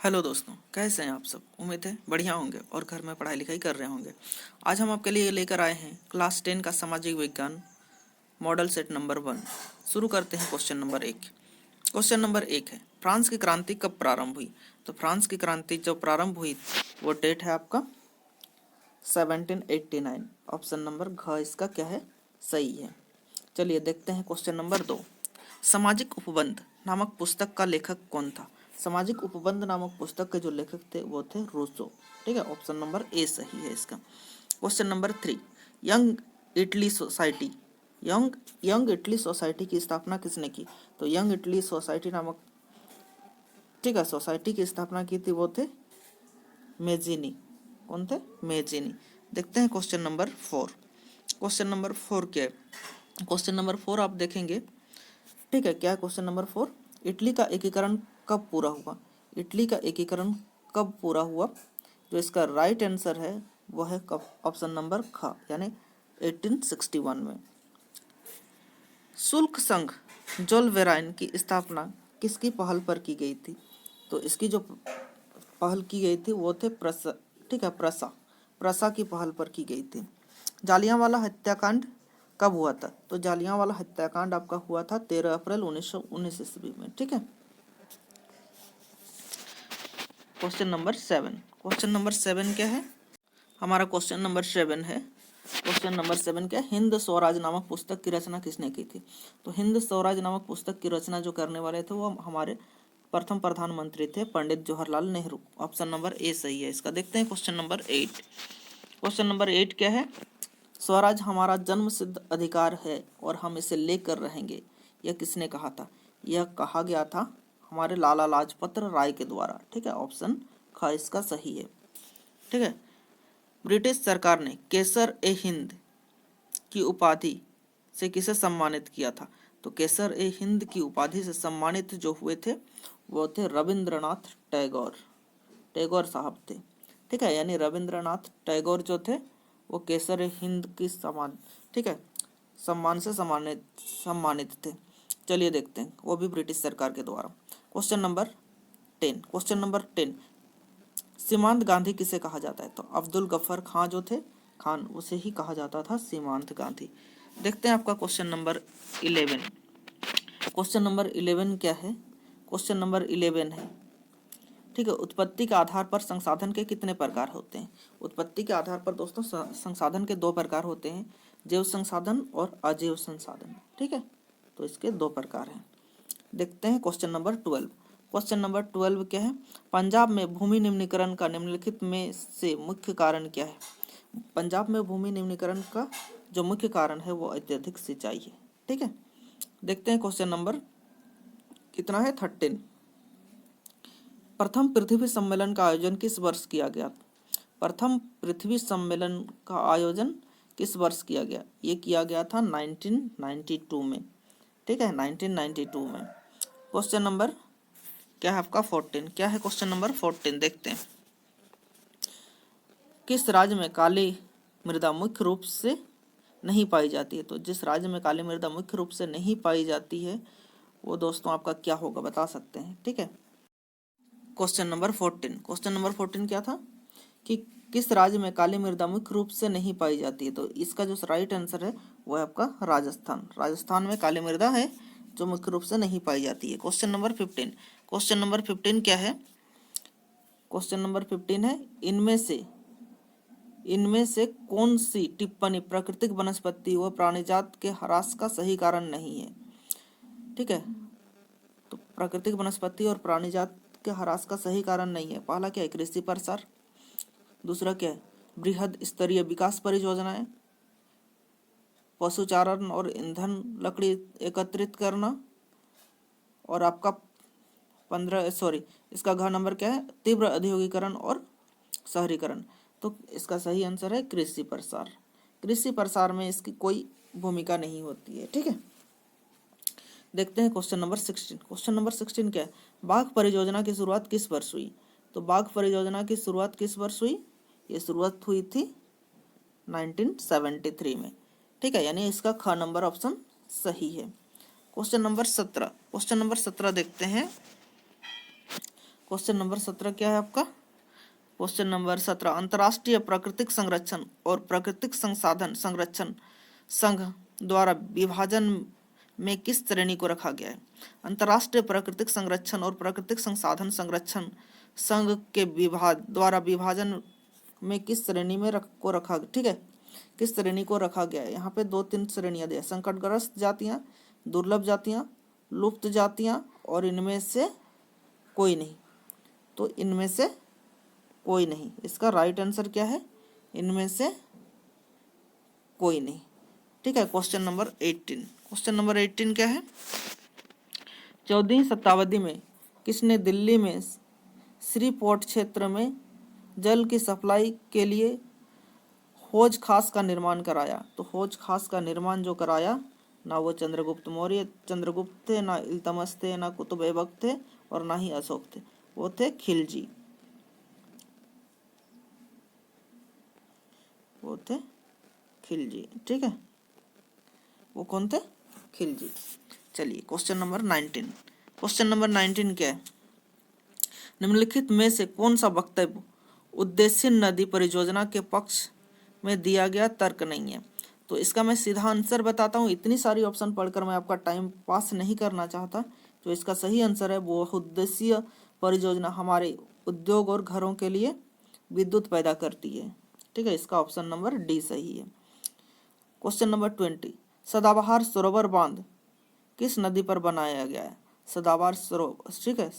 Hello दोस्तों, कैसे हैं आप सब। उम्मीद है बढ़िया होंगे और घर में पढ़ाई लिखाई कर रहे होंगे। आज हम आपके लिए लेकर आए हैं क्लास 10 का सामाजिक विज्ञान मॉडल सेट नंबर 1। शुरू करते हैं क्वेश्चन नंबर 1। क्वेश्चन नंबर 1 है, फ्रांस की क्रांति कब प्रारंभ हुई। तो फ्रांस की क्रांति जो प्रारंभ हुई वो डेट है आपका 1789। ऑप्शन नंबर घ इसका क्या है, सही है। चलिए देखते हैं क्वेश्चन नंबर 2। सामाजिक उपबंध नामक पुस्तक का लेखक कौन था। सामाजिक उपबंध नामक पुस्तक के जो लेखक थे वो थे रूसो। ठीक है, ऑप्शन नंबर ए सही है इसका। Question number 3, young Italy society young young Italy society की स्थापना किसने की। तो यंग इटली सोसाइटी नामक, ठीक है, सोसाइटी की स्थापना की थी वो थे मेजिनी। कौन थे, मेजिनी। देखते हैं क्वेश्चन नंबर 4। क्वेश्चन नंबर 4 क्या है, क्वेश्चन नंबर 4 आप देखेंगे, ठीक है। क्या क्वेश्चन नंबर 4, इटली का एकीकरण कब पूरा हुआ। इटली का एकीकरण कब पूरा हुआ। जो इसका राइट आंसर है वो है कब, ऑप्शन नंबर ख, यानी 1861 में। शुल्क संघ जोलवेराइन की स्थापना किसकी पहल पर की गई थी। तो इसकी जो पहल की गई थी वो थे प्रसा, ठीक है, प्रसा की पहल पर की गई थी। जालियांवाला हत्याकांड कब हुआ था। तो जालियांवाला हत्याकांड आपका हुआ था 13 अप्रैल 1919 ईस्वी में। ठीक है। Question number 7। क्वेश्चन नंबर 7 क्या है, हमारा क्वेश्चन नंबर 7 है। क्वेश्चन नंबर 7 क्या है, हिंद स्वराज नामक पुस्तक की रचना किसने की थी। तो हिंद स्वराज नामक पुस्तक की रचना जो करने वाले थे वो हमारे प्रथम प्रधानमंत्री थे Pandit Jawaharlal Nehru. Option number A सही है इसका। देखते हैं क्वेश्चन नंबर 8। क्वेश्चन नंबर 8 क्या है, स्वराज हमारा जन्म सिद्ध अधिकार है और हम इसे लेकर रहेंगे, यह किसने कहा था। यह कहा गया था हमारे लाला लाजपत राय के द्वारा। ठीक है, ऑप्शन ख इसका सही है। ठीक है। ब्रिटिश सरकार ने केसर ए हिंद की उपाधि से किसे सम्मानित किया था। तो केसर ए हिंद की उपाधि से सम्मानित जो हुए थे वो थे रविंद्रनाथ टैगोर। टैगोर साहब थे। ठीक है, यानी रविंद्रनाथ टैगोर जो थे वो केसर ए हिंद की सम्मान, ठीक है, सम्मान से सम्मानित थे। चलिए देखते हैं, वो भी ब्रिटिश सरकार के द्वारा। Question number 10। क्वेश्चन नंबर 10, सीमांत गांधी किसे कहा जाता है। तो अब्दुल गफ्फार खान जो थे, खान, उसे ही कहा जाता था सीमांत गांधी। देखते हैं आपका क्वेश्चन नंबर 11। क्वेश्चन नंबर 11 क्या है, क्वेश्चन नंबर 11 है, ठीक है, उत्पत्ति के आधार पर संसाधन के कितने प्रकार होते हैं। उत्पत्ति के आधार पर दोस्तों संसाधन के 2 प्रकार होते हैं, जैव संसाधन और अजैव संसाधन। ठीक है, तो इसके 2 प्रकार हैं। देखते हैं क्वेश्चन नंबर 12। क्वेश्चन नंबर 12 क्या है, पंजाब में भूमि निम्नीकरण का निम्नलिखित में से मुख्य कारण क्या है। पंजाब में भूमि निम्नीकरण का जो मुख्य कारण है वो अत्यधिक सिंचाई है। ठीक है। देखते हैं क्वेश्चन नंबर कितना है, 13। प्रथम पृथ्वी सम्मेलन का आयोजन किस वर्ष किया गया। प्रथम पृथ्वी सम्मेलन का आयोजन किस वर्ष किया गया। ये किया गया था 1992 में। ठीक है, 1992 में। क्वेश्चन नंबर क्या है आपका 14। क्या है क्वेश्चन नंबर 14, देखते हैं। किस राज्य में काली मृदा मुख्य रूप से नहीं पाई जाती है। तो जिस राज्य में काली मृदा मुख्य रूप से नहीं पाई जाती है वो दोस्तों आपका क्या होगा, बता सकते हैं। ठीक है, क्वेश्चन नंबर 14। क्वेश्चन नंबर 14 क्या था कि किस राज्य में काली मृदा मुख्य रूप से नहीं पाई जाती है। तो इसका जो राइट आंसर है वो है आपका राजस्थान। राजस्थान में काली मृदा है जो मुख्य रूप से नहीं पाई जाती है। Question number 15। क्वेश्चन नंबर 15 क्या है, क्वेश्चन नंबर 15 है, इनमें से कौन सी टिप्पणी प्राकृतिक वनस्पति व प्राणीजात के ह्रास का सही कारण नहीं है। ठीक है, तो प्राकृतिक वनस्पति और प्राणीजात के ह्रास का सही कारण नहीं है। पहला क्या है, कृषि प्रसार। दूसरा क्या है, बृहद स्तरीय विकास परियोजनाएं, पशुचारण और ईंधन लकड़ी एकत्रित करना, और आपका 15 इसका घ नंबर क्या है, तीव्र औद्योगिकरण और शहरीकरण। तो इसका सही आंसर है कृषि प्रसार। कृषि प्रसार में इसकी कोई भूमिका नहीं होती है। ठीक है। देखते हैं क्वेश्चन नंबर 16। क्वेश्चन नंबर 16 क्या है, बाघ परियोजना की शुरुआत किस वर्ष हुई। तो बाघ परियोजना की शुरुआत किस वर्ष हुई, ये शुरुआत हुई थी 1973 में। ठीक है, यानी इसका ख नंबर ऑप्शन सही है। Question number 17। क्वेश्चन नंबर 17 देखते हैं। क्वेश्चन नंबर 17 क्या है आपका? क्वेश्चन नंबर 17, अंतर्राष्ट्रीय प्राकृतिक संरक्षण और प्राकृतिक संसाधन संरक्षण संघ द्वारा विभाजन में किस श्रेणी को रखा गया है? अंतर्राष्ट्रीय प्राकृतिक संरक्षण और प्राकृतिक संसाधन संरक्षण संघ के द्वारा विभाजन में किस श्रेणी में रखा, ठीक है, किस श्रेणी को रखा गया है? यहाँ पे 2-3 श्रेणियां दी है, संकटग्रस्त जातियां, दुर्लभ जातियां, लुप्त जातियां और इनमें से कोई नहीं। तो इनमें से कोई नहीं, इसका राइट आंसर क्या है? इनमें से कोई नहीं, ठीक है। क्वेश्चन नंबर 18, क्वेश्चन नंबर 18 क्या है? 14वीं शताब्दी में किसने दिल्ली में श्रीपोर्ट क्षेत्र में जल की सप्लाई के लिए हौज खास का निर्माण कराया? तो हौज खास का निर्माण जो कराया ना वो चंद्रगुप्त मौर्य, चंद्रगुप्त थे, ना इल्तमस थे, ना कुतुब ऐबक थे और ना ही अशोक थे, वो थे खिलजी, वो थे खिलजी, ठीक है। वो कौन थे? खिलजी। चलिए क्वेश्चन नंबर 19, क्वेश्चन नंबर 19 क्या है? निम्नलिखित में से कौन सा वक्तव्य उद्देश्य नदी परियोजना के पक्ष में दिया गया तर्क नहीं है? तो इसका मैं सीधा आंसर बताता हूँ, इतनी सारी ऑप्शन पढ़कर मैं आपका टाइम पास नहीं करना चाहता। जो इसका सही आंसर है वो उद्देश्य परियोजना हमारे उद्योग और घरों के लिए विद्युत पैदा करती है, ठीक है। इसका ऑप्शन नंबर डी सही है। क्वेश्चन नंबर 20, सदाबहार सरोवर बांध किस नदी पर बनाया गया है? सदाबहार सरोवर, ठीक है,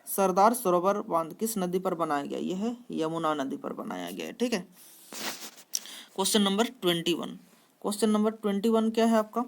सरदार सरोवर बांध किस नदी पर बनाया गया? यह है यमुना नदी पर बनाया गया है, ठीक है। क्वेश्चन नंबर 21, क्वेश्चन नंबर 21 क्या है आपका?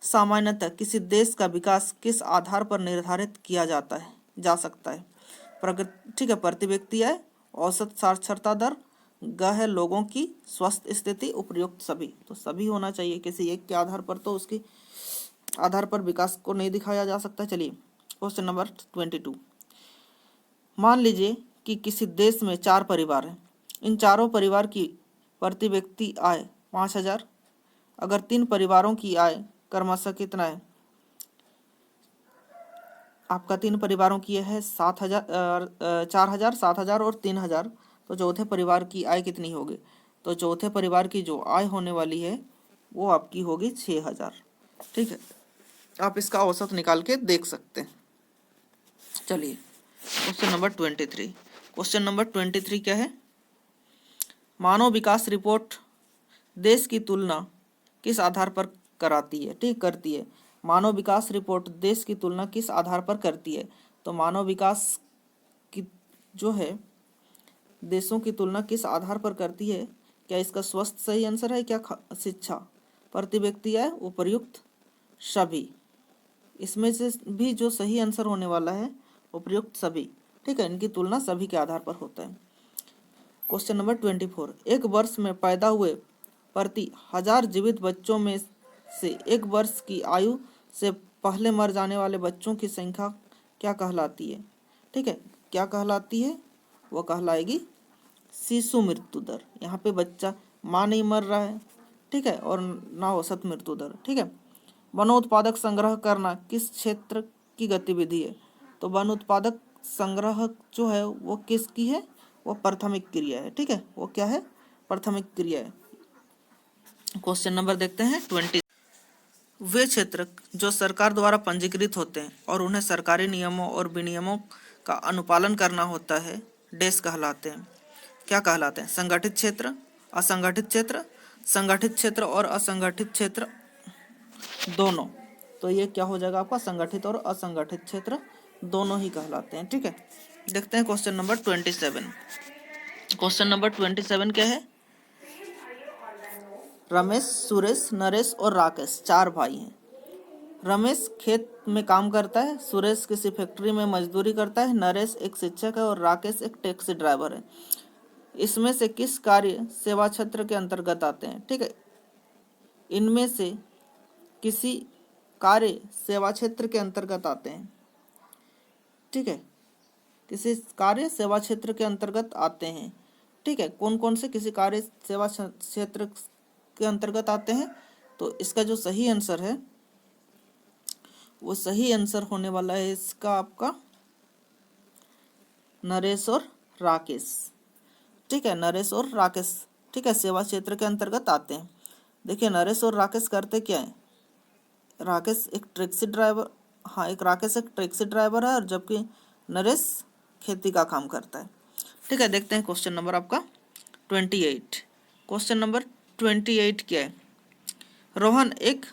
सामान्यतः किसी देश का विकास किस आधार पर निर्धारित किया जा सकता है? प्रगति, ठीक है, प्रति व्यक्ति आय, औसत साक्षरता दर, गह लोगों की स्वास्थ्य स्थिति, उपयुक्त सभी। तो सभी होना चाहिए, किसी एक के आधार पर तो उसकी आधार पर विकास को नहीं दिखाया जा सकता। चलिए क्वेश्चन नंबर 22, मान लीजिए कि किसी देश में 4 परिवार हैं, इन चारों परिवार की प्रति व्यक्ति आय 5,000, अगर 3 परिवारों की आय क्रमशः कितना है? आपका 3 परिवारों की है 4,000, 7,000 और 3,000, तो चौथे परिवार की आय कितनी होगी? तो चौथे परिवार की जो आय होने वाली है वो आपकी होगी 6,000, ठीक है। आप इसका औसत निकाल के देख सकते हैं। चलिए क्वेश्चन नंबर 23, क्वेश्चन नंबर 23 क्या है? मानव विकास रिपोर्ट देश की तुलना किस आधार पर कराती है? ठीक, करती है। मानव विकास रिपोर्ट देश की तुलना किस आधार पर करती है? तो मानव विकास की जो है देशों की तुलना किस आधार पर करती है? क्या इसका स्वस्थ सही आंसर है? क्या शिक्षा, प्रति व्यक्ति आय, उपयुक्त सभी। इसमें से भी जो सही आंसर होने वाला है उपयुक्त सभी, ठीक है, इनकी तुलना सभी के आधार पर होता है। क्वेश्चन नंबर 24, एक वर्ष में पैदा हुए प्रति 1000 जीवित बच्चों में से 1 वर्ष की आयु से पहले मर जाने वाले बच्चों की संख्या क्या कहलाती है? ठीक है, क्या कहलाती है? वो कहलाएगी शिशु मृत्यु दर। यहाँ पे बच्चा माँ नहीं मर रहा है, ठीक है, और ना औसत मृत्यु दर, ठीक है। वनोत्पादक संग्रह करना किस क्षेत्र की गतिविधि है? तो वन उत्पादक संग्रह जो है वो किसकी है? वो प्राथमिक क्रिया है, ठीक है, वो क्या है? प्राथमिक क्रिया है। क्वेश्चन नंबर देखते हैं 20, वे क्षेत्र जो सरकार द्वारा पंजीकृत होते हैं और उन्हें सरकारी नियमों और विनियमों का अनुपालन करना होता है, डैश कहलाते हैं? क्या कहलाते हैं? संगठित क्षेत्र, असंगठित क्षेत्र, संगठित क्षेत्र और असंगठित क्षेत्र दोनों। तो ये क्या हो जाएगा आपका? संगठित और असंगठित क्षेत्र दोनों ही कहलाते हैं, ठीक है। देखते हैं क्वेश्चन नंबर 27, क्वेश्चन नंबर 27 क्या है? रमेश, सुरेश, नरेश और राकेश 4 भाई हैं। रमेश खेत में काम करता है, सुरेश किसी फैक्ट्री में मजदूरी करता है, नरेश एक शिक्षक है और राकेश एक टैक्सी ड्राइवर है। इसमें से किस कार्य सेवा क्षेत्र के अंतर्गत आते हैं? ठीक है, इनमें से किसी कार्य सेवा क्षेत्र के अंतर्गत आते हैं, ठीक है, किसी कार्य सेवा क्षेत्र के अंतर्गत आते हैं, ठीक है। कौन कौन से किसी कार्य सेवा क्षेत्र के अंतर्गत आते हैं? तो इसका जो सही आंसर है वो सही आंसर होने वाला है इसका आपका नरेश और राकेश। ठीक है, नरेश और राकेश, ठीक है, सेवा क्षेत्र के अंतर्गत आते हैं। देखिए नरेश और राकेश करते क्या है, राकेश एक टैक्सी ड्राइवर, हाँ एक राकेश एक टैक्सी ड्राइवर है और जबकि नरेश खेती का काम करता है। ठीक है, देखते हैं क्वेश्चन नंबर आपका 28। क्वेश्चन नंबर 28 क्या है, रोहन एक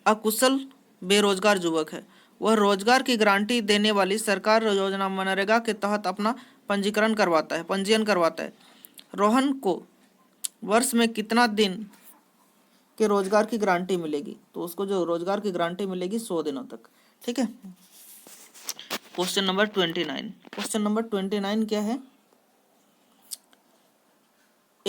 अकुशल बेरोजगार युवक है। वह रोजगार की गारंटी देने वाली सरकार योजना मनरेगा के तहत अपना पंजीकरण करवाता है। रोहन को वर्ष में कितना दिन के रोजगार की गारंटी मिलेगी, तो उसको जो रोजगार की गारंटी मिलेगी 100 दिनों तक। ठीक है, क्वेश्चन नंबर 29। क्वेश्चन नंबर 29 क्या है,